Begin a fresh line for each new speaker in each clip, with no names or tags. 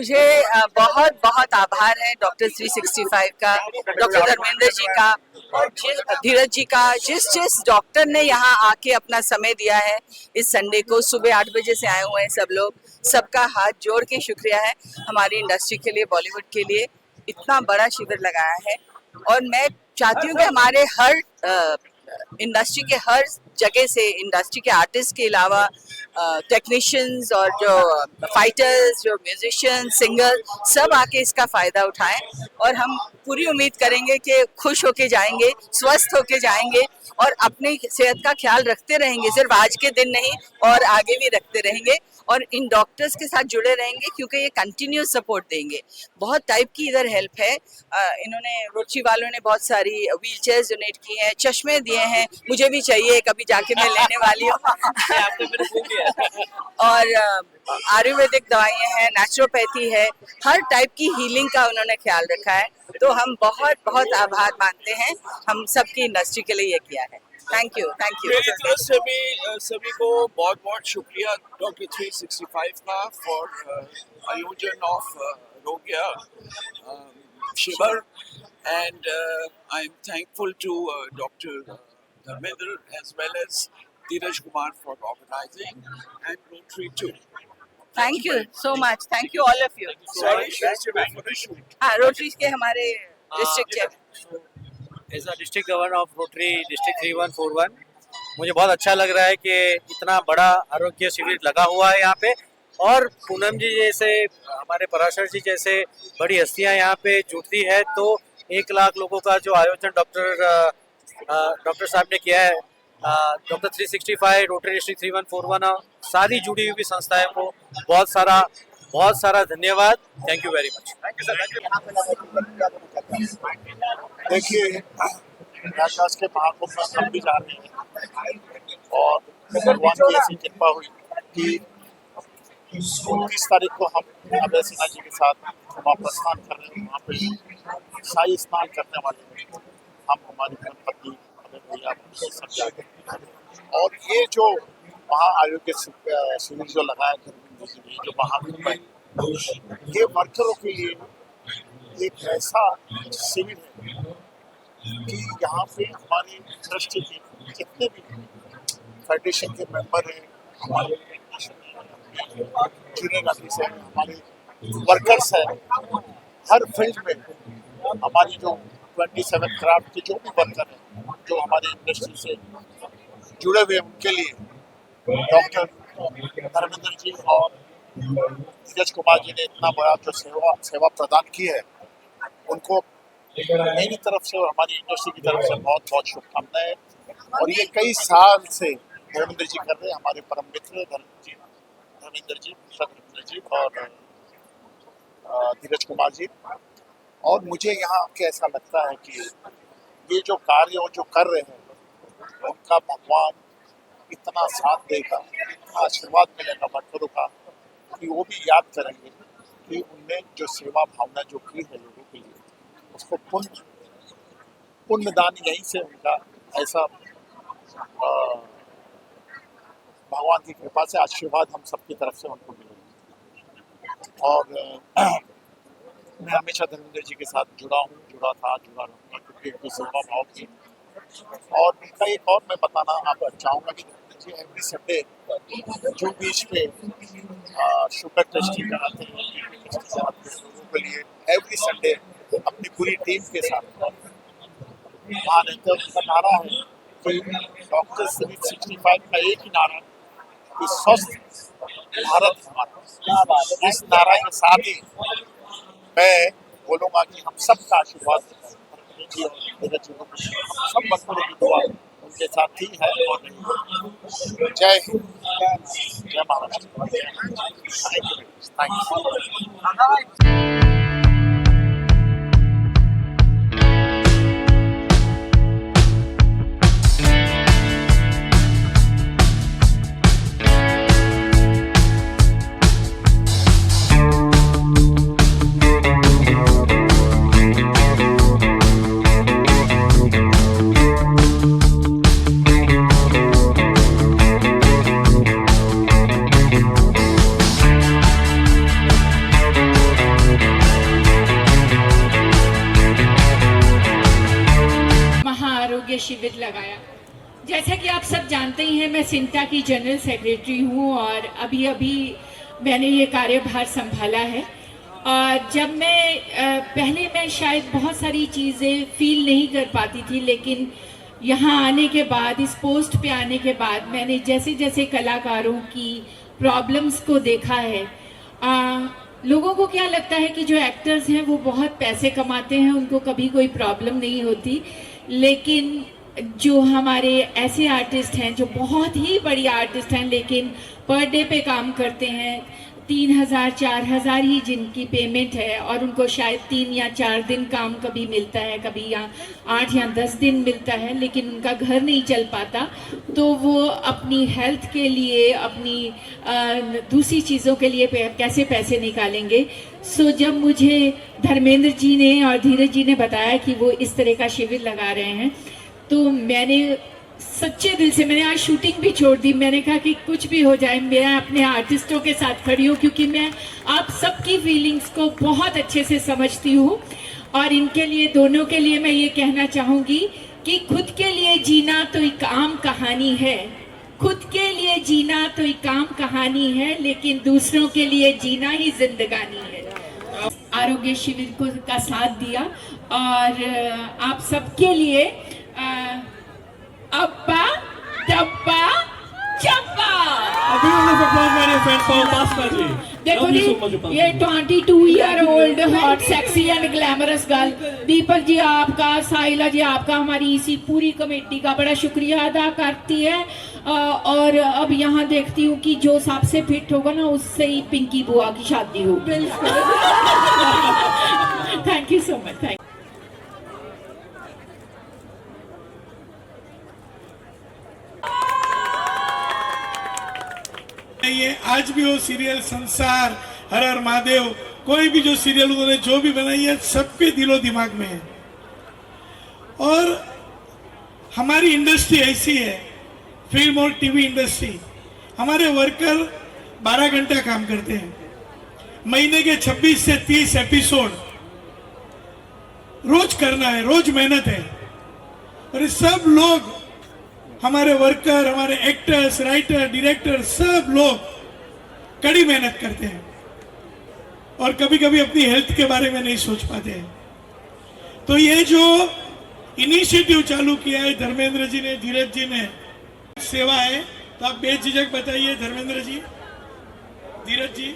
मुझे बहुत बहुत आभार है डॉक्टर 365 का, डॉक्टर धर्मेंद्र जी का और धीरज जी का, जिस डॉक्टर ने यहाँ आके अपना समय दिया है। इस संडे को सुबह 8 बजे से आए हुए हैं सब लोग, सबका हाथ जोड़ के शुक्रिया है हमारी इंडस्ट्री के लिए, बॉलीवुड के लिए इतना बड़ा शिविर लगाया है। और मैं चाहती हूँ कि हमारे हर इंडस्ट्री के हर जगह से, इंडस्ट्री के आर्टिस्ट के अलावा टेक्नीशियंस और जो फाइटर्स, जो म्यूजिशियंस, सिंगर, सब आके इसका फ़ायदा उठाएं। और हम पूरी उम्मीद करेंगे कि खुश होके जाएंगे, स्वस्थ होके जाएंगे और अपनी सेहत का ख्याल रखते रहेंगे, सिर्फ आज के दिन नहीं और आगे भी रखते रहेंगे। और इन डॉक्टर्स के साथ जुड़े रहेंगे क्योंकि ये कंटिन्यूस सपोर्ट देंगे। बहुत टाइप की इधर हेल्प है। इन्होंने, रोटरी वालों ने बहुत सारी व्हील चेयर्स डोनेट की हैं, चश्मे दिए हैं, मुझे भी चाहिए, कभी जाके मैं लेने वाली हूँ। और आयुर्वेदिक दवाइयाँ हैं, नेचुरोपैथी है, हर टाइप की हीलिंग का उन्होंने ख्याल रखा है। तो हम बहुत बहुत आभार मानते हैं, हम सबकी इंडस्ट्री के लिए ये किया है। Thank you, thank you.
मेरी तरफ से भी सभी को बहुत बहुत शुक्रिया डॉक्टर 365 का फॉर आयोजन ऑफ रोगिया शिविर, and I am thankful to doctor Dharmendra as well as Dheeraj Kumar for organizing and Rotary too.
Thank you so much, thank you all of you.
Sorry, for the shoot.
हाँ, Rotary के हमारे district chairman.
As a district governor of Rotary district 3141 मुझे बहुत अच्छा लग रहा है कि इतना बड़ा आरोग्य शिविर लगा हुआ है यहाँ पे, और पूनम जी जैसे, हमारे पराशर जी जैसे बड़ी हस्तियाँ यहाँ पे जुड़ती है, तो 1 लाख लोगों का जो आयोजन डॉक्टर साहब ने किया है, डॉक्टर 365, रोटरी डिस्ट्रिक्ट 3141 और सारी जुड़ी हुई संस्थाएं को बहुत सारा धन्यवाद। Thank you very much.
देखिए, प्रयागराज के महाकुंभ में हम भी जा रहे हैं और भगवान की ऐसी कृपा हुई कि 29 तारीख को हम अभय सिन्हा जी के साथ वहाँ प्रस्थान कर रहे हैं। वहाँ पे शाही स्नान करने वाले हैं हम, हमारी धर्मपत्नी भैया सब जाके। और ये जो वहाँ आयोग्य शिविर जो लगाया धर्मेंद्र जी ने, जो महाकुंभ है, ये वर्करों के लिए एक ऐसा शिविर है कि यहाँ पे हमारे ट्रस्ट के जितने भी फेडरेशन के मेंबर हैं, हमारे जूनियर आर्टिस्ट हैं, हमारे वर्कर्स हैं, हर फील्ड में हमारी जो 27 क्राफ्ट के जो भी वर्कर हैं, जो हमारे इंडस्ट्री से जुड़े हुए हैं, उनके लिए डॉक्टर धर्मेंद्र जी और धीरज कुमार जी ने इतना बड़ा जो सेवा प्रदान की है, उनको मेरी तरफ से और हमारी इंडस्ट्री की तरफ से बहुत बहुत शुभकामनाएं। और ये कई साल से धर्मेंद्र जी कर रहे हैं, हमारे परम मित्र धर्मेंद्र जी और धीरज कुमार जी। और मुझे यहाँ आके ऐसा लगता है कि ये जो कार्य वो जो कर रहे हैं, उनका भगवान इतना साथ देगा, इतना आशीर्वाद मिलेगा वर्करों का, कि वो भी याद करेंगे कि उनने जो सेवा भावना जो की है लोगों के लिए, उसको पुण्यदान यहीं से उनका ऐसा भगवान की कृपा से आशीर्वाद हम सबकी तरफ से उनको मिलेगा। और मैं हमेशा धर्मेंद्र जी के साथ जुड़ा था, जुड़ा रहूँगा, क्योंकि उनकी सेवा भाव की। और उनका एक और मैं बताना आप चाहूँगा कि धर्मेंद्र जी एवरी संडे जो बीच पे शुगर टेस्टिंग कराते हैं लोगों के लिए, एवरी संडे अपनी पूरी टीम के साथ वहाँ रहते हैं। उनका नारा है कि डॉक्टर 365 का एक ही नारा, कि स्वस्थ भारत हमारा। इस नारा के साथ ही मैं बोलूँगा कि हम सबका आशीर्वाद जी और सब बच्चों की दुआ उनके साथ ही है। और जय हिंद, जय महाराष्ट्र। Thank you.
शिविर लगाया। जैसा कि आप सब जानते ही हैं, मैं सिंटा की जनरल सेक्रेटरी हूँ और अभी अभी मैंने ये कार्यभार संभाला है। और जब पहले मैं शायद बहुत सारी चीज़ें फील नहीं कर पाती थी, लेकिन यहाँ आने के बाद, इस पोस्ट पे आने के बाद, मैंने जैसे जैसे कलाकारों की प्रॉब्लम्स को देखा है। लोगों को क्या लगता है कि जो एक्टर्स हैं वो बहुत पैसे कमाते हैं, उनको कभी कोई प्रॉब्लम नहीं होती, लेकिन जो हमारे ऐसे आर्टिस्ट हैं जो बहुत ही बड़ी आर्टिस्ट हैं लेकिन पर डे पे काम करते हैं, 3,000 4,000 ही जिनकी पेमेंट है और उनको शायद 3 या 4 दिन काम कभी मिलता है, कभी या 8 या 10 दिन मिलता है, लेकिन उनका घर नहीं चल पाता, तो वो अपनी हेल्थ के लिए, अपनी दूसरी चीज़ों के लिए कैसे पैसे निकालेंगे। सो जब मुझे धर्मेंद्र जी ने और धीरज जी ने बताया कि वो इस तरह का शिविर लगा रहे हैं, तो मैंने सच्चे दिल से, मैंने आज शूटिंग भी छोड़ दी। मैंने कहा कि कुछ भी हो जाए, मैं अपने आर्टिस्टों के साथ खड़ी हूँ, क्योंकि मैं आप सबकी फीलिंग्स को बहुत अच्छे से समझती हूँ। और इनके लिए, दोनों के लिए मैं ये कहना चाहूँगी कि खुद के लिए जीना तो एक आम कहानी है, खुद के लिए जीना तो एक आम कहानी है, लेकिन दूसरों के लिए जीना ही जिंदगानी है। आरोग्य शिविर को का साथ दिया और आप सबके लिए अब्बा डब्बा चप्पा। देखो जी, ये 22 year old hot sexy and glamorous girl Deepak ji आपका, साहिला जी आपका, हमारी इसी पूरी कमेटी का बड़ा शुक्रिया अदा करती है। और अब यहाँ देखती हूँ कि जो सबसे फिट होगा ना, उससे ही पिंकी बुआ की शादी होगी। Thank you so much. Thank
ये आज भी वो सीरियल संसार, हर हर महादेव, कोई भी जो सीरियल उन्होंने जो भी बनाई है, सबके दिलो दिमाग में है। और हमारी इंडस्ट्री ऐसी है, फिल्म और टीवी इंडस्ट्री, हमारे वर्कर 12 घंटा काम करते हैं, महीने के 26 से 30 एपिसोड रोज करना है, रोज मेहनत है। और सब लोग, हमारे वर्कर, हमारे एक्टर्स, राइटर, डायरेक्टर, सब लोग कड़ी मेहनत करते हैं और कभी कभी अपनी हेल्थ के बारे में नहीं सोच पाते हैं। तो ये जो इनिशिएटिव चालू किया है धर्मेंद्र जी ने, धीरज जी ने, सेवा है, तो आप बेझिझक बताइए Dharmendra ji, Dheeraj ji.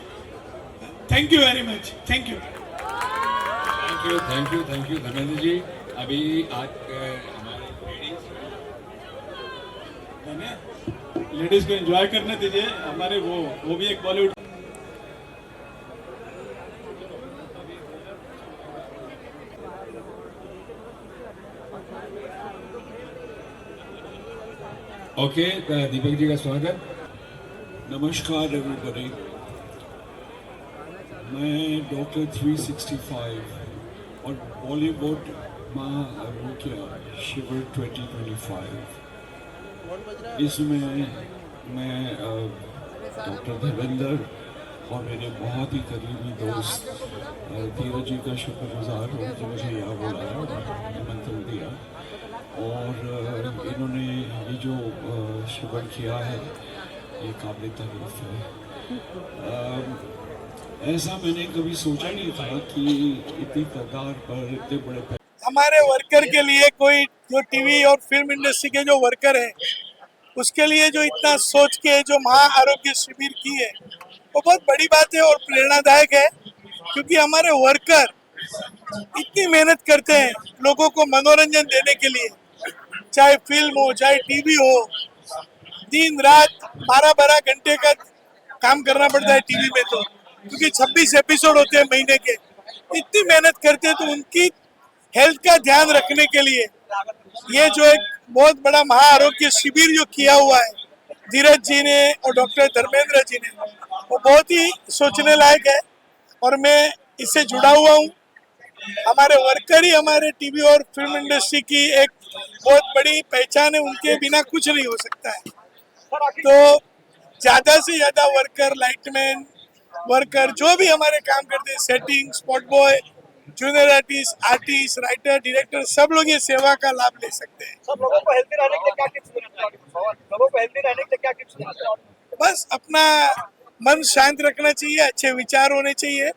Thank you very much. Thank you,
thank you, thank you, thank you Dharmendra ji. अभी आज
लेडीज को एंजॉय करने दीजिए, हमारे वो भी एक बॉलीवुड।
ओके, दीपक जी का स्वागत।
नमस्कार एवरीबॉडी, मैं डॉक्टर 365 और बॉलीवुड माँ आरोग्य शिविर 2025, इसमें मैं डॉक्टर धर्मेंद्र और मेरे बहुत ही करीबी दोस्त धीरज जी का शुक्रगुजार हूँ जो मुझे यहाँ बुलाया, निमंत्रण दिया। और इन्होंने ये जो शिविर किया है, ये काबिल तारीफ है। ऐसा मैंने कभी सोचा नहीं था कि इतनी तादाद पर इतने बड़े
हमारे वर्कर के लिए, कोई जो टीवी और फिल्म इंडस्ट्री के जो वर्कर हैं, उसके लिए जो इतना सोच के जो महा आरोग्य शिविर की है, वो बहुत बड़ी बात है और प्रेरणादायक है। क्योंकि हमारे वर्कर इतनी मेहनत करते हैं लोगों को मनोरंजन देने के लिए, चाहे फिल्म हो, चाहे टीवी हो, दिन रात 12-12 घंटे का काम करना पड़ता है टीवी में, तो क्योंकि 26 एपिसोड होते हैं महीने के। इतनी मेहनत करते हैं, तो उनकी हेल्थ का ध्यान रखने के लिए ये जो एक बहुत बड़ा महा आरोग्य शिविर जो किया हुआ है धीरज जी ने और डॉक्टर धर्मेंद्र जी ने, वो बहुत ही सोचने लायक है और मैं इससे जुड़ा हुआ हूँ। हमारे वर्कर ही हमारे टीवी और फिल्म इंडस्ट्री की एक बहुत बड़ी पहचान है, उनके बिना कुछ नहीं हो सकता है। तो ज्यादा से ज्यादा वर्कर, लाइटमैन वर्कर, जो भी हमारे काम करते हैं, setting, spot boy, junior artist, writer, director सब लोग ये सेवा का लाभ ले सकते हैं।
सब लोगों को हेल्दी रहने के लिए क्या टिप्स देना चाहोगे? लोगों को हेल्दी रहने के लिए क्या टिप्स देना चाहोगे?
बस अपना मन शांत रखना चाहिए, अच्छे विचार होने चाहिए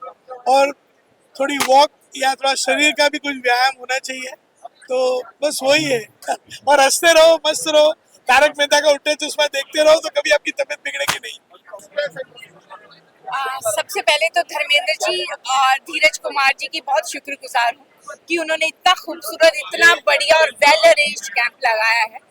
और थोड़ी वॉक या थोड़ा शरीर का भी कुछ व्यायाम होना चाहिए। तो बस वही है और हंसते रहो, मस्त रहो, तारक मेहता का उल्टा चश्मा देखते रहो तो कभी आपकी तबीयत बिगड़ेगी नहीं।
सबसे पहले तो धर्मेंद्र जी और धीरज कुमार जी की बहुत शुक्रगुजार हूँ कि उन्होंने इतना खूबसूरत, इतना बढ़िया और वेल अरेंज्ड कैंप लगाया है।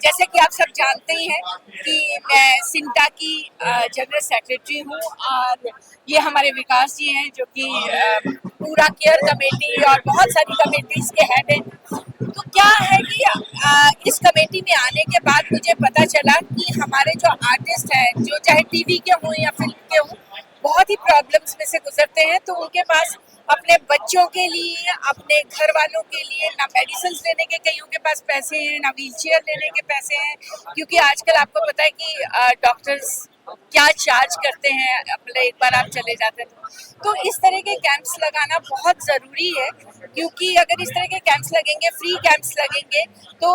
जैसे कि आप सब जानते ही हैं कि मैं सिंटा की जनरल सेक्रेटरी हूँ और ये हमारे विकास जी हैं जो कि पूरा केयर कमेटी और बहुत सारी कमेटीज के हेड हैं। तो क्या है कि इस कमेटी में आने के बाद मुझे पता चला कि हमारे जो आर्टिस्ट हैं, जो चाहे टीवी के हों या फिल्म के हों, बहुत ही प्रॉब्लम्स में से गुजरते हैं। तो उनके पास अपने बच्चों के लिए, अपने घर वालों के लिए ना मेडिसिन लेने के कईयों के पास पैसे हैं, ना व्हीलचेयर लेने के पैसे हैं, क्योंकि आजकल आपको पता है कि डॉक्टर्स क्या चार्ज करते हैं अपने एक बार आप चले जाते हैं। तो इस तरह के कैंप्स लगाना बहुत ज़रूरी है, क्योंकि अगर इस तरह के कैंप्स लगेंगे, फ्री कैंप्स लगेंगे, तो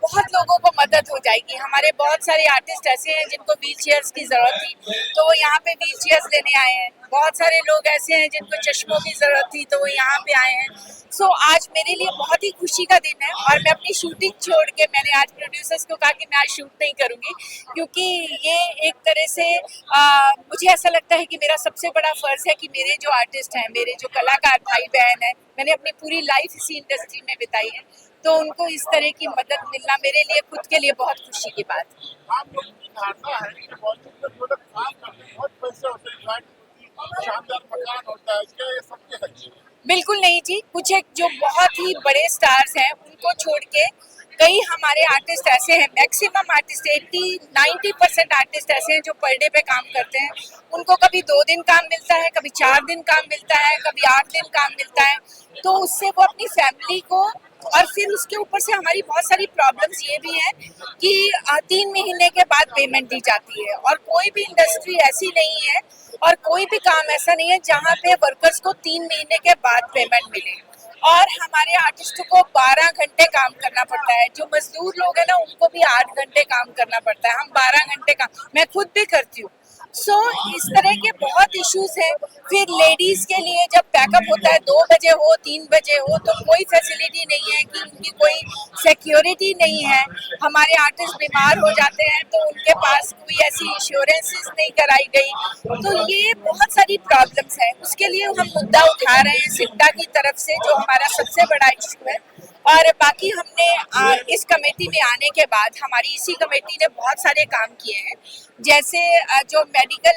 बहुत लोगों को मदद हो जाएगी। हमारे बहुत सारे आर्टिस्ट ऐसे हैं जिनको व्हील चेयर्स की ज़रूरत थी, तो वो यहाँ पे व्हील चेयर्स लेने आए हैं। बहुत सारे लोग ऐसे हैं जिनको चश्मों की ज़रूरत थी, तो वो यहाँ पे आए हैं। सो आज मेरे लिए बहुत ही खुशी का दिन है और मैं अपनी शूटिंग छोड़ के, मैंने आज प्रोड्यूसर्स को कहा कि मैं आज शूट नहीं करूँगी, क्योंकि ये एक तरह से मुझे ऐसा लगता है कि मेरा सबसे बड़ा फ़र्ज़ है कि मेरे जो आर्टिस्ट हैं, मेरे जो कलाकार भाई बहन हैं, मैंने अपनी पूरी लाइफ इसी इंडस्ट्री में बिताई है, तो उनको इस तरह की मदद मिलना मेरे लिए खुद के लिए बहुत खुशी की बात है। बिल्कुल नहीं जी, कुछ एक जो बहुत ही बड़े स्टार्स हैं उनको छोड़ के कई हमारे आर्टिस्ट ऐसे हैं, मैक्सिमम आर्टिस्ट 80-90% आर्टिस्ट ऐसे हैं जो पर डे पे काम करते हैं। उनको कभी 2 दिन काम मिलता है, कभी 4 दिन काम मिलता है, कभी 8 दिन काम मिलता है। तो उससे वो अपनी फैमिली को, और फिर उसके ऊपर से हमारी बहुत सारी प्रॉब्लम्स ये भी हैं कि 3 महीने के बाद पेमेंट दी जाती है, और कोई भी इंडस्ट्री ऐसी नहीं है और कोई भी काम ऐसा नहीं है जहाँ पे वर्कर्स को 3 महीने के बाद पेमेंट मिले। और हमारे आर्टिस्टों को 12 घंटे काम करना पड़ता है। जो मजदूर लोग हैं ना, उनको भी 8 घंटे काम करना पड़ता है, हम 12 घंटे काम, मैं खुद भी करती हूँ। इस तरह के बहुत इश्यूज हैं। फिर लेडीज के लिए जब पैकअप होता है 2 बजे हो, 3 बजे हो, तो कोई फैसिलिटी नहीं है, कि उनकी कोई सिक्योरिटी नहीं है। हमारे आर्टिस्ट बीमार हो जाते हैं तो उनके पास कोई ऐसी इंश्योरेंसेस नहीं कराई गई। तो ये बहुत सारी प्रॉब्लम्स हैं, उसके लिए हम मुद्दा उठा रहे हैं सिंटा की तरफ से, जो हमारा सबसे बड़ा इशू है। और बाकी हमने इस कमेटी में आने के बाद हमारी इसी कमेटी ने बहुत सारे काम किए हैं। जैसे जो मेडिकल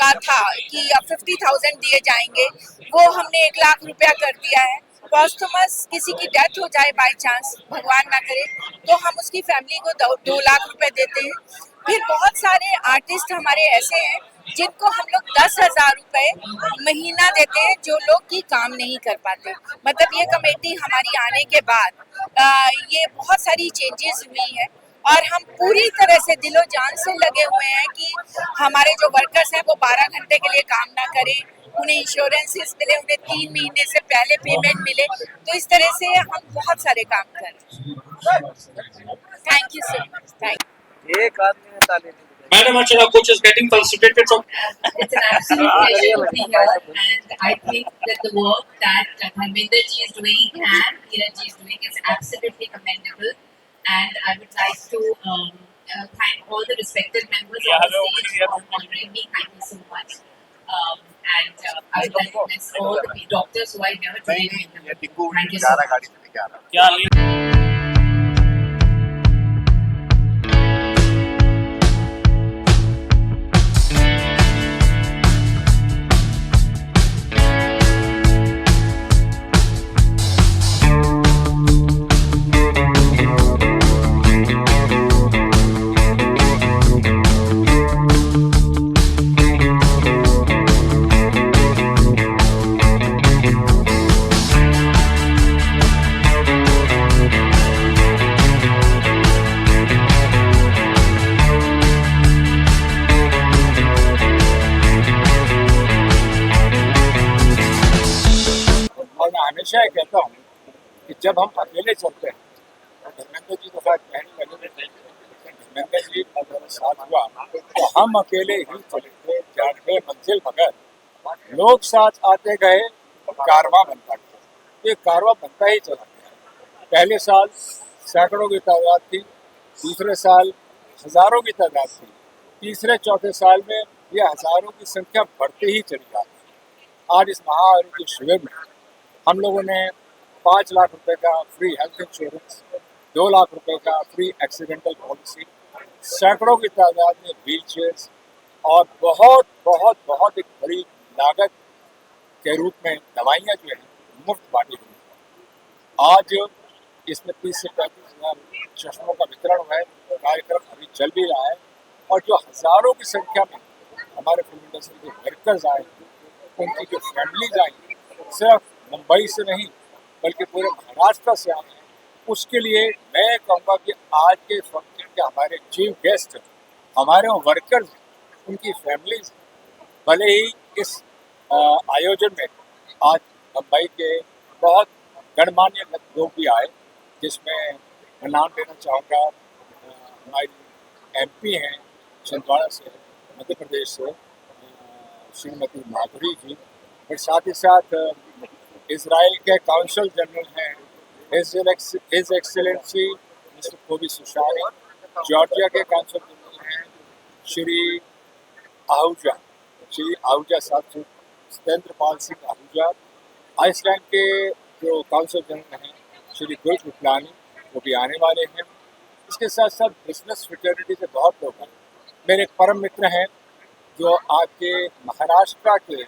का था कि 50,000 दिए जाएंगे, वो हमने 1 लाख रुपया कर दिया है। पॉस्टमस किसी की डेथ हो जाए बाय चांस, भगवान ना करे, तो हम उसकी फैमिली को 2 लाख रुपए देते हैं। फिर बहुत सारे आर्टिस्ट हमारे ऐसे हैं जिनको हम लोग 10,000 रुपए महीना देते हैं, जो लोग की काम नहीं कर पाते। मतलब ये कमेटी हमारी आने के बाद ये बहुत सारी चेंजेस हुई है और हम पूरी तरह से दिलो जान से लगे हुए हैं कि हमारे जो वर्कर्स हैं वो 12 घंटे के लिए काम ना करें, उन्हें इंश्योरेंसेस मिले, उन्हें 3 महीने से पहले पेमेंट मिले। तो इस तरह से हम बहुत सारे काम कर रहे हैं। Thank you so much. Thank you.
एक आदमी ने ताली दी।
Madam Archana, coach is getting frustrated from.
It's an absolute pleasure to be here, and I think that the work that Dharmender ji is doing and Kiran ji is doing is absolutely commendable. And I would like to thank all the respected members of the stage for honoring me. Thank you so much. And I would like to thank all the doctors who are here today. Thank you so much.
क्या
हमेशा ये कहता हूँ कि जब हम अकेले चलते हैं, धर्मेंद्र जी के साथ पहले लगे थे, धर्मेंद्र जी का मेरा साथ हुआ तो हम अकेले ही चले थे, जानवे मंजिल मगर लोग साथ आते गए, कारवां बनता गया। ये कारवां बनता ही चला गया। पहले साल सैकड़ों की तादाद थी, दूसरे साल हजारों की तादाद थी, तीसरे चौथे साल में ये हजारों की संख्या बढ़ती ही चली जा रही। आज इस महाआरोग्य शिविर में हम लोगों ने 5 लाख रुपए का फ्री हेल्थ इंश्योरेंस, 2 लाख रुपए का फ्री एक्सीडेंटल पॉलिसी, सैकड़ों की तादाद में व्हील चेयर्स और बहुत बहुत बहुत एक बड़ी लागत के रूप में दवाइयाँ जो है मुफ्त बांटी गई। आज इसमें 30 से 35 हज़ार चश्मों का वितरण हुआ है। कार्यक्रम अभी चल भी रहा है और जो हजारों की संख्या में हमारे फिल्म इंडस्ट्री के वर्कर्स आए, उनकी जो फैमिलीज आई, सिर्फ मुंबई से नहीं बल्कि पूरे महाराष्ट्र से आए हैं, उसके लिए मैं कहूँगा कि आज के फंक्शन के हमारे चीफ गेस्ट हमारे वर्कर्स, उनकी फैमिलीज, भले ही इस आयोजन में आज मुंबई के बहुत गणमान्य लोग भी आए, जिसमें मैं नाम लेना चाहूँगा हमारी एमपी हैं छिंदवाड़ा से, मध्य प्रदेश से श्रीमती माधुरी जी, और साथ ही साथ इसराइल के काउंसिल जनरल हैं हिज एक्सेलेंसी मिस्टर कोबी सुशारी, जॉर्जिया के काउंसिल जनरल हैं श्री आहूजा साहब, सत्येंद्र पाल सिंह आहूजा, आइसलैंड के जो काउंसिल जनरल हैं श्री गुल कृपलानी, वो भी आने वाले हैं। इसके साथ साथ बिजनेस फ्रेटर्निटी के बहुत लोग हैं। मेरे एक परम मित्र हैं जो आपके महाराष्ट्र के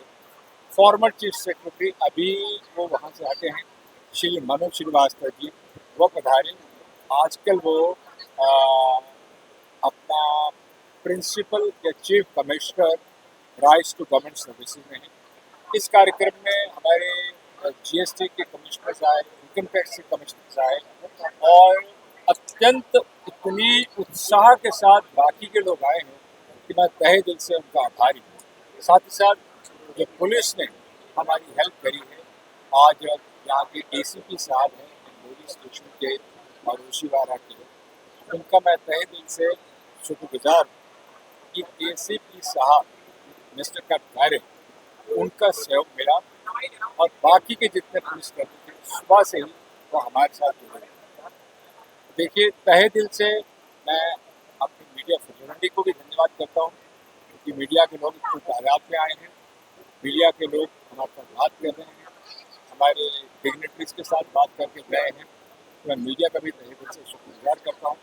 फॉर्मर चीफ सेक्रेटरी, अभी वो वहाँ से आते हैं, श्री मनोज श्रीवास्तव जी, वो पधारे। आजकल वो अपना प्रिंसिपल या chief commissioner rise to government services में है। इस कार्यक्रम में हमारे जीएसटी के कमिश्नर्स आए, इनकम टैक्स के कमिश्नर्स आए और अत्यंत इतनी उत्साह के साथ बाकी के लोग आए हैं कि मैं तहे दिल से उनका आभारी हूँ। साथ ही साथ जो पुलिस ने हमारी हेल्प करी है, आज यहाँ के एसीपी साहब हैं इंदौरी स्टेशन के और ओशीवारा के, उनका मैं तहे दिल से शुक्रगुजार हूँ कि एसीपी साहब मिस्टर कटकारे, उनका सहयोग मिला और बाकी के जितने पुलिसकर्मी थे सुबह से ही वो हमारे साथ जुड़े। देखिए, तहे दिल से मैं अपनी मीडिया फ्रेटर्निटी को भी धन्यवाद करता हूँ, क्योंकि मीडिया के लोग इतनी तादाद में आए हैं, मीडिया के लोग हमारे साथ बात कर रहे हैं, हमारे डिग्नेटरीज के साथ बात करके गए हैं, तो मैं मीडिया का भी तहे दिल से शुक्रगुजार करता हूँ।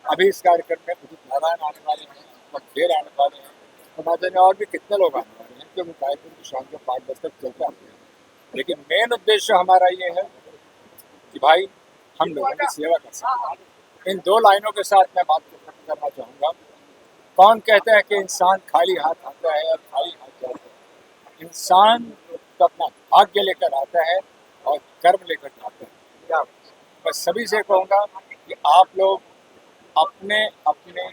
अभी इस कार्यक्रम में उदित नारायण आने वाले हैं, खेर आने वाले हैं, तो ना जाने और भी कितने लोग आने वाले हैं, क्योंकि कार्यक्रम की शाम को 5 बजे तक चलता है। लेकिन मेन उद्देश्य हमारा ये है कि भाई हम लोगों की सेवा कर सकें। इन 2 लाइनों के साथ मैं बात खत्म करना चाहूँगा। कौन कहता है कि इंसान खाली हाथ आता है और खाली हाथ जाता है? इंसान तो अपना भाग्य लेकर आता है और कर्म लेकर जाता है। मैं सभी से कहूँगा कि आप लोग अपने अपने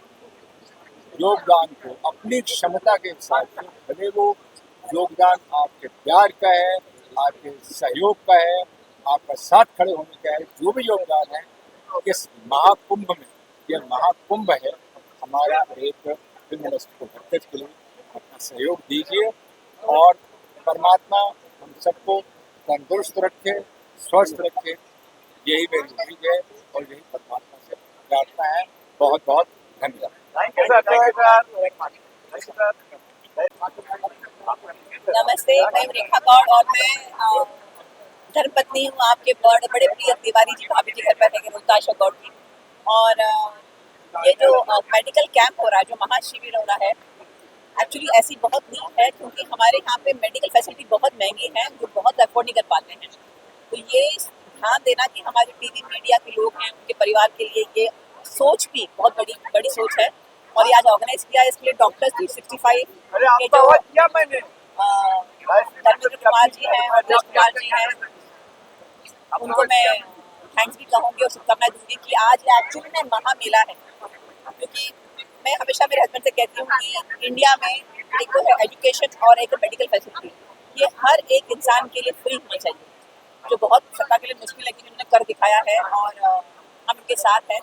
योगदान को अपनी क्षमता के हिसाब से, भले वो योगदान आपके प्यार का है, आपके सहयोग का है, आपका साथ खड़े होने का है, जो भी योगदान है, इस महाकुंभ में, यह महाकुंभ है हमारा एक फिल्म इंडस्ट्री को बढ़ते के लिए अपना सहयोग दीजिए और परमात्मा हम सबको तंदुरुस्त रखे, स्वस्थ रखे, यही मेरी उम्मीद है और यही परमात्मा से प्रार्थना है। बहुत बहुत धन्यवाद।
नमस्ते, मैं रेखा गौड़ और मैं धर्मपत्नी हूँ आपके बड़े प्रिय तिवारी जी भाभी जी घर पर रहेंगे रोहताश गौड़ की। और ये जो मेडिकल कैंप हो रहा है, जो महाशिविर हो रहा है, एक्चुअली ऐसी बहुत नीड है, क्योंकि हमारे यहाँ पे मेडिकल फैसिलिटी बहुत महंगी है, जो बहुत अफोर्ड नहीं कर पाते हैं। तो ये ध्यान देना कि हमारे टीवी मीडिया के लोग हैं, उनके परिवार के लिए ये सोच भी बहुत बड़ी सोच है। और ये आज ऑर्गेनाइज किया है, इसके लिए डॉक्टर्स 365 के जो धर्मेंद्र कुमार जी हैं और कृष्ण कुमार जी हैं, उनको मैं थैंक्स भी कहूँगी और शुभकामनाएं दूंगी कि आज ये एक्चुअली में महामेला है। क्योंकि मैं हमेशा मेरे हस्बैंड से कहती हूँ कि इंडिया में एक तो है एजुकेशन और एक मेडिकल फैसिलिटी, ये हर एक इंसान के लिए फ्री होना चाहिए। जो बहुत सरकार के लिए मुश्किल है कि उन्होंने कर दिखाया है और हम उनके साथ हैं।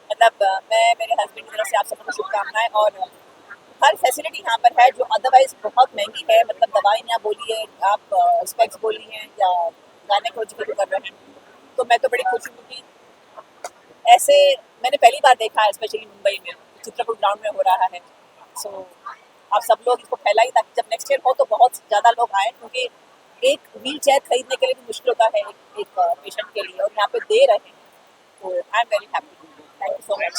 मतलब मैं मेरे हस्बैंड की तरफ से आप सबको शुभकामनाएं और हर फैसिलिटी यहाँ पर है जो अदरवाइज बहुत महंगी है। मतलब दवाइयाँ बोलिए, आप स्पेक्स बोलिए या गाने को जिक्र कर रहे हैं, तो मैं तो बड़ी खुश हूँ कि ऐसे मैंने पहली बार देखा है, स्पेशली मुंबई में चित्रकूट ग्राउंड में हो रहा है। सो आप सब लोग इसको फैलाइए ताकि जब नेक्स्ट ईयर हो तो बहुत ज़्यादा लोग आए, क्योंकि एक व्हील चेयर खरीदने के लिए भी मुश्किल होता है एक पेशेंट के लिए, और यहाँ पे दे रहे हैं, तो I am very happy. Thank you so much.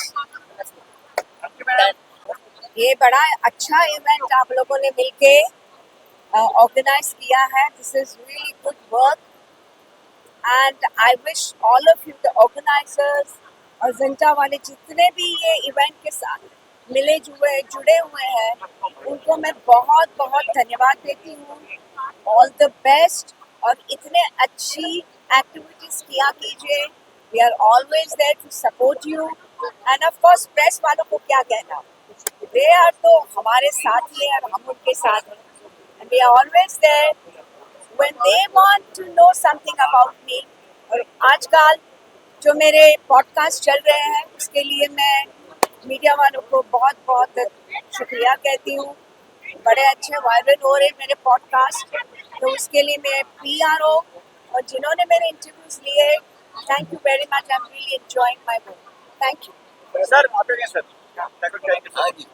ये बड़ा अच्छा इवेंट आप लोगों ने मिलके ऑर्गेनाइज किया है। This is really good work and I wish all of you the organizers और जिंटा वाले जितने भी ये इवेंट के साथ जुड़े हुए हैं, उनको मैं बहुत बहुत धन्यवाद देती हूँ। ऑल द बेस्ट और इतने अच्छी एक्टिविटीज किया कीजिए। We are always there to support you and of course press वालों को क्या कहना, दे आर तो हमारे साथ ही है और हम उनके साथ हैं। And we are always there when they want to know something about me. और आजकल जो मेरे पॉडकास्ट चल रहे हैं उसके लिए मैं मीडिया वालों को बहुत बहुत शुक्रिया कहती हूँ। बड़े अच्छे वायरल हो रहे मेरे पॉडकास्ट, तो उसके लिए मैं PRO और जिन्होंने मेरे इंटरव्यूज लिए, thank you very much. I am really enjoying my work. Thank you
sir. आप सर
हाँ जी,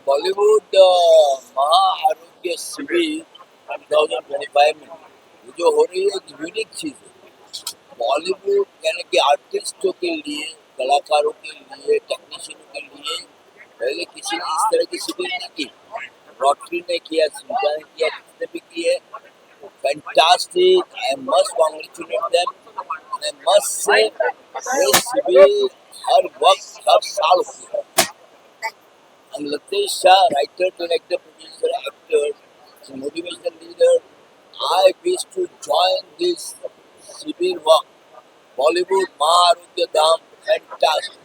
बॉलीवुड महाआरोग्य शिविर 2025 में ये जो हो रही है एक यूनिक चीज़ है। बॉलीवुड यानी कि आर्टिस्टों के लिए, कलाकारों के लिए, टेक्नीशियनों के लिए पहले किसी ने इस तरह की शिविर नहीं की। रोटरी ने किया, सिंटा ने किया, किसने भी की है। Fantastic, I must congratulate them and I must say ये शिविर हर वक्त हर साल होती है। And Latesh Shah, writer, director, producer, actor, is a motivational leader. I wish to join this Shibir work. Bollywood, Maharudya Dham, fantastic.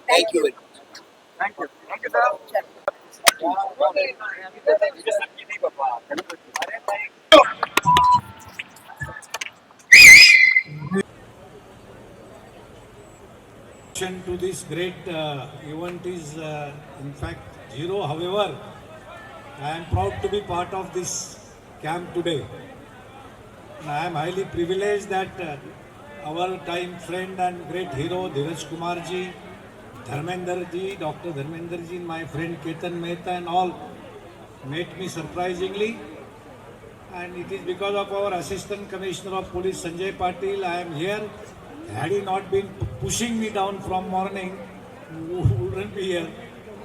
Thank you very much.
Thank you sir.
To this great event is in fact zero. However, I am proud to be part of this camp today. And I am highly privileged that our time friend and great hero Dheeraj Kumar ji, Dharmender ji, Dr. Dharmender ji, my friend Ketan Mehta and all met me surprisingly. And it is because of our Assistant Commissioner of Police Sanjay Patil I am here. Had he not been pushing me down from morning, we wouldn't be here.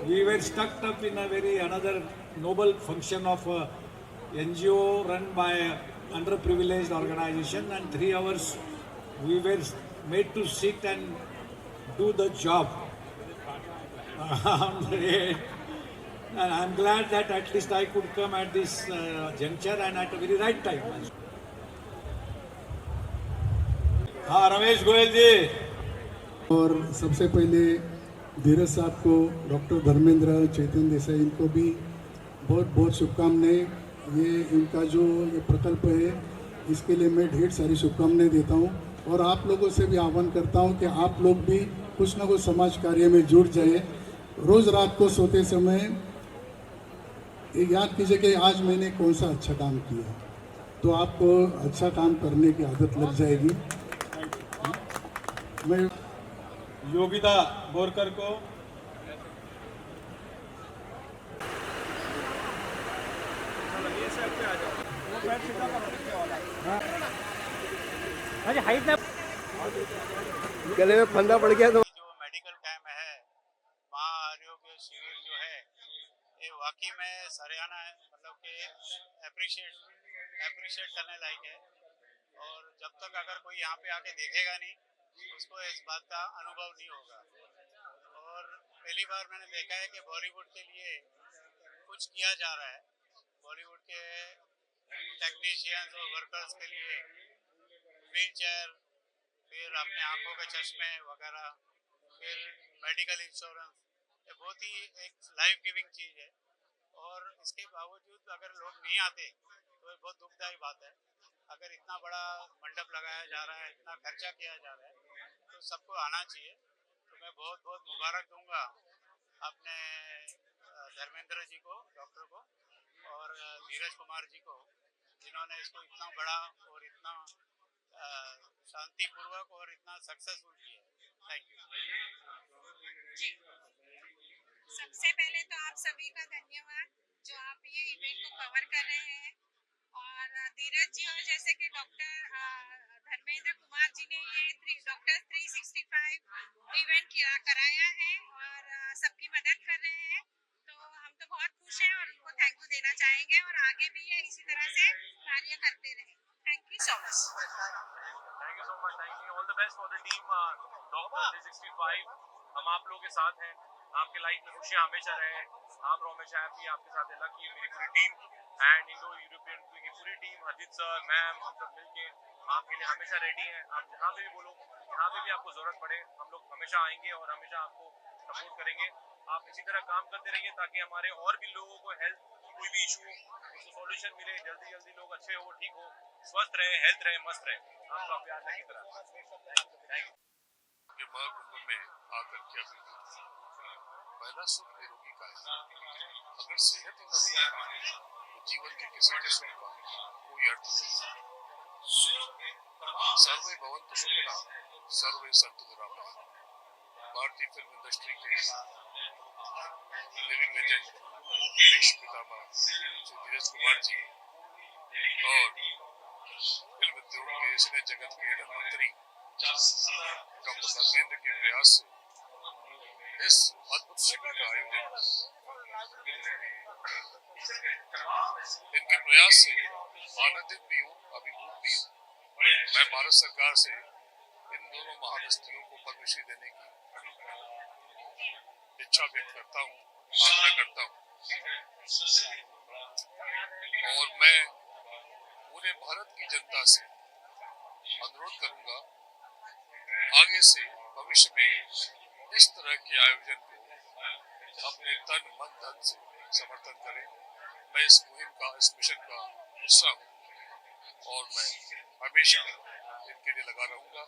We were stuck up in a very another noble function of a NGO run by underprivileged organization, and 3 hours we were made to sit and do the job. And I'm glad that at least I could come at this juncture and at a very right time. हाँ, रमेश गोयल जी।
और सबसे पहले धीरज साहब को, doctor Dharmendra, चेतन देसाई, इनको भी बहुत बहुत शुभकामनाएं। ये इनका जो ये प्रकल्प है इसके लिए मैं ढेर सारी शुभकामनाएं देता हूँ और आप लोगों से भी आह्वान करता हूँ कि आप लोग भी कुछ ना कुछ समाज कार्य में जुड़ जाए। रोज़ रात को सोते समय ये याद कीजिए कि आज मैंने कौन सा अच्छा काम किया, तो आपको अच्छा काम करने की आदत लग जाएगी। मैं
योगिता बोरकर को,
गले में फंदा पड़ गया तो
जो मेडिकल कैंप है, महाआरोग्य शिविर जो है, ये वाकई में सराहना है। मतलब कि अप्रिशिएट करने लायक है। और जब तक अगर कोई यहाँ पे आके देखेगा नहीं, उसको इस बात का अनुभव नहीं होगा। और पहली बार मैंने देखा है कि बॉलीवुड के लिए कुछ किया जा रहा है। बॉलीवुड के टेक्नीशियंस और वर्कर्स के लिए व्हील चेयर, फिर अपने आंखों के चश्मे वगैरह, फिर मेडिकल इंश्योरेंस, ये बहुत ही एक लाइफ गिविंग चीज़ है। और इसके बावजूद अगर लोग नहीं आते तो ये बहुत दुखदायी बात है।
अगर इतना बड़ा मंडप लगाया जा रहा है, इतना खर्चा किया जा रहा है, तो सबको आना चाहिए। तो मैं बहुत बहुत मुबारक दूंगा अपने धर्मेंद्र जी को, डॉक्टर को, और धीरज कुमार जी को, जिन्होंने इसको इतना बड़ा और इतना शांतिपूर्वक और इतना सक्सेसफुल किया। Thank you.
सबसे पहले तो आप सभी का धन्यवाद जो आप ये इवेंट को कवर कर रहे हैं, और धीरज जी और जैसे कि डॉक्टर धर्मेंद्र कुमार जी ने ये डॉक्टर 365 इवेंट कराया है और सबकी मदद कर रहे हैं, तो हम तो बहुत खुश हैं और उनको थैंक यू देना चाहेंगे और आगे भी ये इसी तरह से कार्य करते रहें। Thank you so much.
Thank you so much. Thank you. All the best for the team doctor 365। हम आप लोगों के साथ हैं। आपके लाइफ में खुशियाँ हमेशा रहे, आप रहो हमेशा हैप्पी। आपके साथ है लकी, मेरी पूरी टीम एंड इंडो यूरोपियन की पूरी टीम, हरजीत सर, मैम, हम सब मिलके आपके लिए हमेशा रेडी हैं। आप जहाँ पे भी बोलो, जहाँ पे भी आपको ज़रूरत पड़े, हम लोग हमेशा आएंगे और हमेशा आपको सपोर्ट करेंगे। आप इसी तरह काम करते रहिए ताकि हमारे और भी लोगों को हेल्थ कोई भी इशू हो उसको सॉल्यूशन मिले, जल्दी जल्दी लोग अच्छे हो, ठीक हो, स्वस्थ रहे, हेल्थ रहे, मस्त रहे। आपका प्यार लगी तरह। Thank you.
महाकुंभ में आकर के अभी पहला सुख निरोगी का है। अगर सेहत ही न होगी तो जीवन के किसी के सुख का कोई अर्थ नहीं। सर्वे भवन्तु सुखिनः, सर्वे सन्तु निरामयाः। भारतीय फिल्म इंडस्ट्री के लिविंग लेजेंड विश्व पितामह श्री धीरज कुमार जी और फिल्म उद्योग के सिने जगत के धनवंतरी डॉक्टर धर्मेंद्र के प्रयास से इस अद्भुत शिविर का आयोजन, इनके प्रयास से आनंदित भी हूँ, अभिभूत भी हूँ। मैं भारत सरकार से इन दोनों महाहस्तियों को पद्मश्री देने की इच्छा व्यक्त करता हूँ, आग्रह करता हूँ, और मैं पूरे भारत की जनता से अनुरोध करूंगा आगे से भविष्य में इस तरह के आयोजन को अपने तन मन धन से समर्थन करें। मैं इस मुहिम का, इस मिशन का हिस्सा हूँ और मैं हमेशा इनके लिए लगा रहूंगा।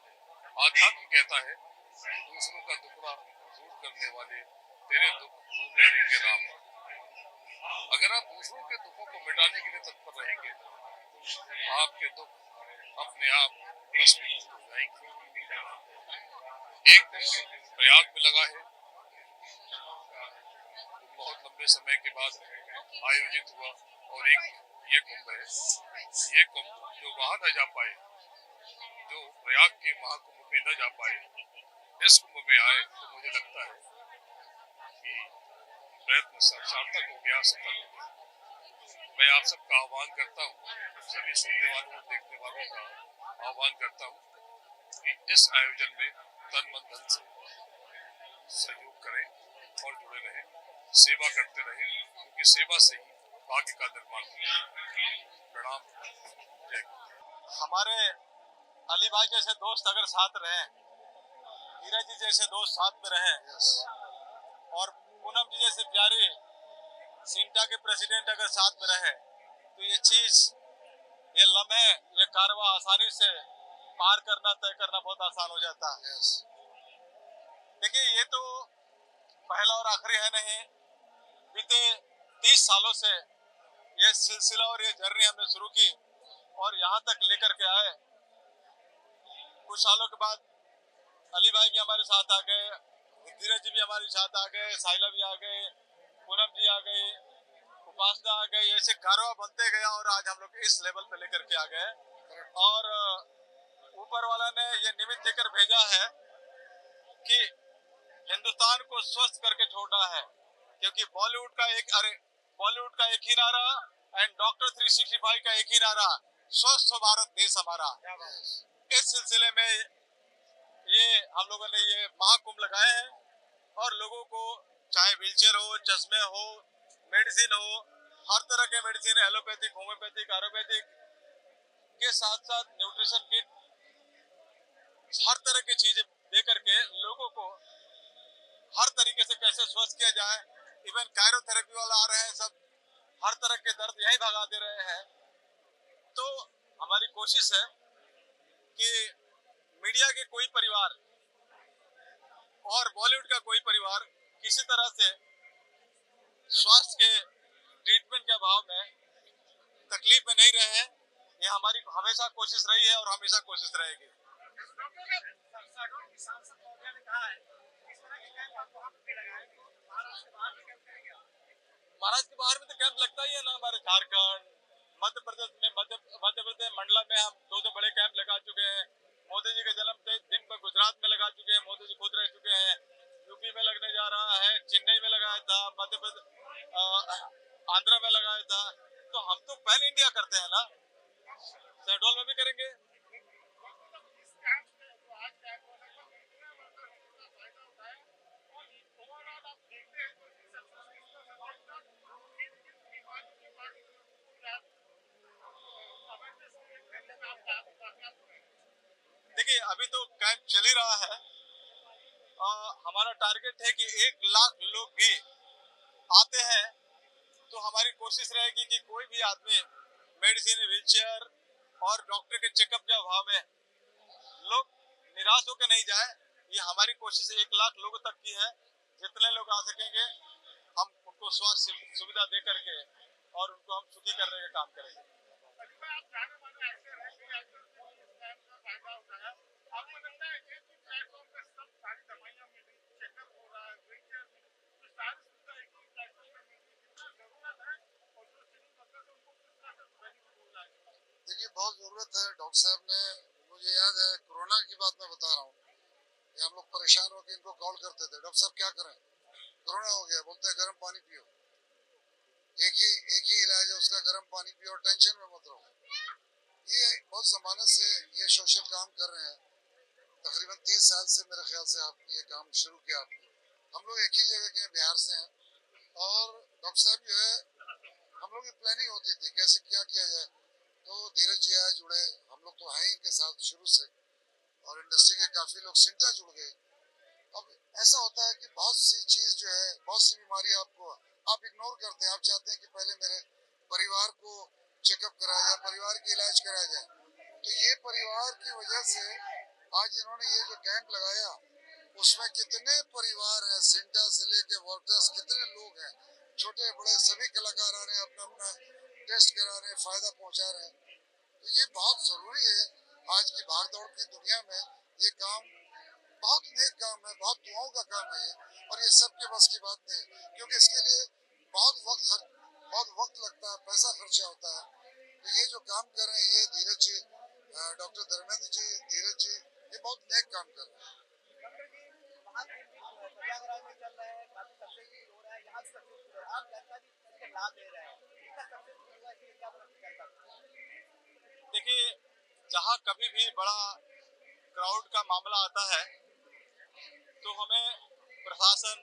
आध्यात्म कहता है दूसरों का दुखड़ा दूर करने वाले तेरे दुख दूर करेंगे राम। अगर आप दूसरों के दुखों को मिटाने के लिए तत्पर रहेंगे तो आपके दुख अपने आप भस्मीभूत हो जाएंगे। एक प्रयाग में लगा है, बहुत लंबे समय के बाद आयोजित हुआ, और एक ये कुंभ है। ये कुंभ जो वहां न जा पाए, जो प्रयाग के महाकुंभ में न जा पाए, इस कुंभ में आए, तो मुझे लगता है कि प्रयत्न सार्थक हो गया, सफल हो गया। मैं आप सबका आह्वान करता हूँ, सभी सुनने वालों और देखने वालों का आह्वान करता हूँ कि इस आयोजन में तन मन धन से सहयोग करें और जुड़े रहें, सेवा करते रहें, क्योंकि सेवा से ही भाग्य का निर्माण होता है। प्रणाम। जय।
हमारे अली भाई जैसे दोस्त अगर साथ रहे, धीरज जी जैसे दोस्त साथ में रहे, और पूनम जी जैसे प्यारे सिंटा के प्रेसिडेंट अगर साथ में रहे, तो ये चीज, ये लम्हे, ये कारवा आसानी से पार करना, तय करना बहुत आसान हो जाता है। देखिए, ये तो पहला और आखिरी है नहीं। बीते 30 सालों से ये सिलसिला और ये जर्नी हमने शुरू की और यहाँ तक लेकर के आए। कुछ सालों के बाद अली भाई भी हमारे साथ आ गए, धीरज जी भी हमारे साथ आ गए, साइला भी आ गए, पूनम जी आ गई, उपासना आ गई। ऐसे कारवा बनते गया और आज हम लोग इस लेवल पे लेकर के आ गए। और ऊपर वाला ने ये निमित्त देकर भेजा है कि हिंदुस्तान को स्वस्थ करके छोड़ना है, क्योंकि बॉलीवुड का एक ही नारा एंड डॉक्टर 365 का एक ही नारा, स्वस्थ भारत देश हमारा। इस सिलसिले में ये हम लोगों ने ये महाकुंभ लगाए हैं और लोगों को चाहे व्हीलचेयर हो, चश्मे हो, मेडिसिन हो, हर तरह के मेडिसिन, एलोपैथिक, होम्योपैथिक, आयुर्वेदिक के साथ साथ न्यूट्रिशन किट, हर तरह की चीजें दे करके लोगों को हर तरीके से कैसे स्वस्थ किया जाए। इवन कायरोथेरेपी वाला आ रहे हैं, सब हर तरह के दर्द यही भगा दे रहे हैं। तो हमारी कोशिश है कि मीडिया के कोई परिवार और बॉलीवुड का कोई परिवार किसी तरह से स्वास्थ्य के ट्रीटमेंट के अभाव में तकलीफ में नहीं रहे। ये हमारी हमेशा कोशिश रही है और हमेशा कोशिश रहेगी। महाराष्ट्र के बाहर में तो कैंप लगता ही है ना, हमारे झारखंड, मध्य प्रदेश मंडला में हम दो बड़े कैंप लगा चुके हैं। मोदी जी के जन्मदिन पर गुजरात में लगा चुके हैं, मोदी जी खुद रह चुके हैं। यूपी में लगने जा रहा है, चेन्नई में लगाया था, मध्य प्रदेश आंध्रा में लगाया था। तो हम तो पैन इंडिया करते हैं ना, शहडोल में भी करेंगे। देखिए अभी तो कैंप चल ही रहा है। हमारा टारगेट है कि 1 लाख लोग भी आते हैं तो हमारी कोशिश रहेगी कि कोई भी आदमी मेडिसिन, व्हीलचेयर और डॉक्टर के चेकअप के अभाव में लोग निराश होकर नहीं जाए। ये हमारी कोशिश 1 लाख लोगों तक की है। जितने लोग आ सकेंगे हम उनको स्वास्थ्य सुविधा दे करके और उनको हम सुखी करने का काम करेंगे।
देखिए बहुत ज़रूरत है। डॉक्टर साहब ने, मुझे याद है कोरोना की बात मैं बता रहा हूँ, हम लोग परेशान होकर इनको कॉल करते थे, डॉक्टर साहब क्या करें, कोरोना हो गया, बोलते हैं गर्म पानी पियो। एक ही इलाज है उसका, गर्म पानी पियो और टेंशन में मत रहो। ये बहुत ज़माने से ये सोशल काम कर रहे हैं, तकरीबन 30 साल से मेरे ख्याल से आप ये काम शुरू किया आपने। हम लोग एक ही जगह के बिहार से हैं और डॉक्टर साहब जो है हम लोग की प्लानिंग होती थी कैसे क्या किया जाए, तो धीरज जी आए, जुड़े, हम लोग तो हैं इनके साथ शुरू से और इंडस्ट्री के काफ़ी लोग सिंटा जुड़ गए। अब ऐसा होता है कि बहुत सी चीज़ जो है, बहुत सी बीमारी आपको आप इग्नोर करते हैं। आप चाहते हैं कि पहले मेरे परिवार को चेकअप कराया जाए, परिवार की इलाज कराया जाए। तो ये परिवार की वजह से आज इन्होंने ये जो कैंप लगाया उसमें कितने परिवार हैं, सिंटा से लेके वर्कर्स, कितने लोग हैं, छोटे बड़े सभी कलाकार आ रहे हैं, अपना अपना टेस्ट करा रहे हैं, फ़ायदा पहुंचा रहे हैं। तो ये बहुत ज़रूरी है आज की भागदौड़ की दुनिया में। ये काम बहुत नेक काम है, बहुत दुआओं का काम है ये, और ये सबके बस की बात नहीं, क्योंकि इसके लिए बहुत वक्त लगता है, पैसा खर्चा होता है। तो ये जो काम कर रहे हैं ये धीरज जी, डॉक्टर धर्मेंद्र जी, धीरज जी, ये बहुत नेक काम कर रहे हैं।
देखिए जहाँ कभी भी बड़ा क्राउड का मामला आता है तो हमें प्रशासन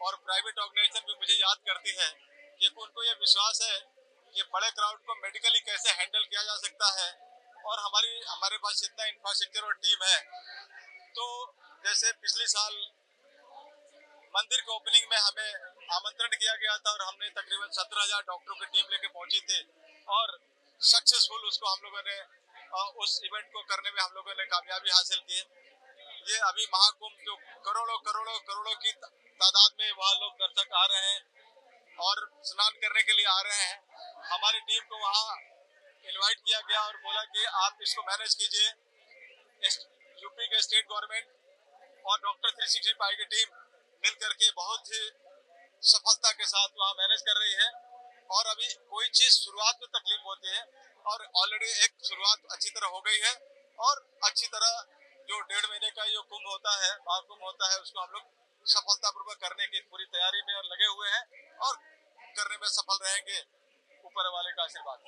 और प्राइवेट ऑर्गेनाइजेशन भी मुझे याद करती है कि उनको ये विश्वास है कि बड़े क्राउड को मेडिकली कैसे हैंडल किया जा सकता है, और हमारे पास इतना इंफ्रास्ट्रक्चर और टीम है। तो जैसे पिछले साल मंदिर के ओपनिंग में हमें आमंत्रण किया गया था और हमने तकरीबन 17,000 डॉक्टरों की टीम लेके पहुंची थी और सक्सेसफुल उसको हम लोगों ने उस इवेंट को करने में हम लोगों ने कामयाबी हासिल की। ये अभी महाकुंभ जो करोड़ों की तादाद में वहाँ लोग दर्शक आ रहे हैं और स्नान करने के लिए आ रहे हैं। हमारी टीम को वहाँ इनवाइट किया गया और बोला कि आप इसको मैनेज कीजिए। यूपी के स्टेट गवर्नमेंट और डॉक्टर 365 की टीम मिल करके बहुत ही सफलता के साथ वहाँ मैनेज कर रही है। और अभी कोई चीज़ शुरुआत में तकलीफ होती है और ऑलरेडी एक शुरुआत अच्छी तरह हो गई है और अच्छी तरह जो 1.5 महीने का जो कुंभ होता है, महाकुंभ होता है, उसको हम लोग सफलतापूर्वक करने की पूरी तैयारी में लगे हुए हैं और करने में सफल रहेंगे ऊपर वाले का आशीर्वाद।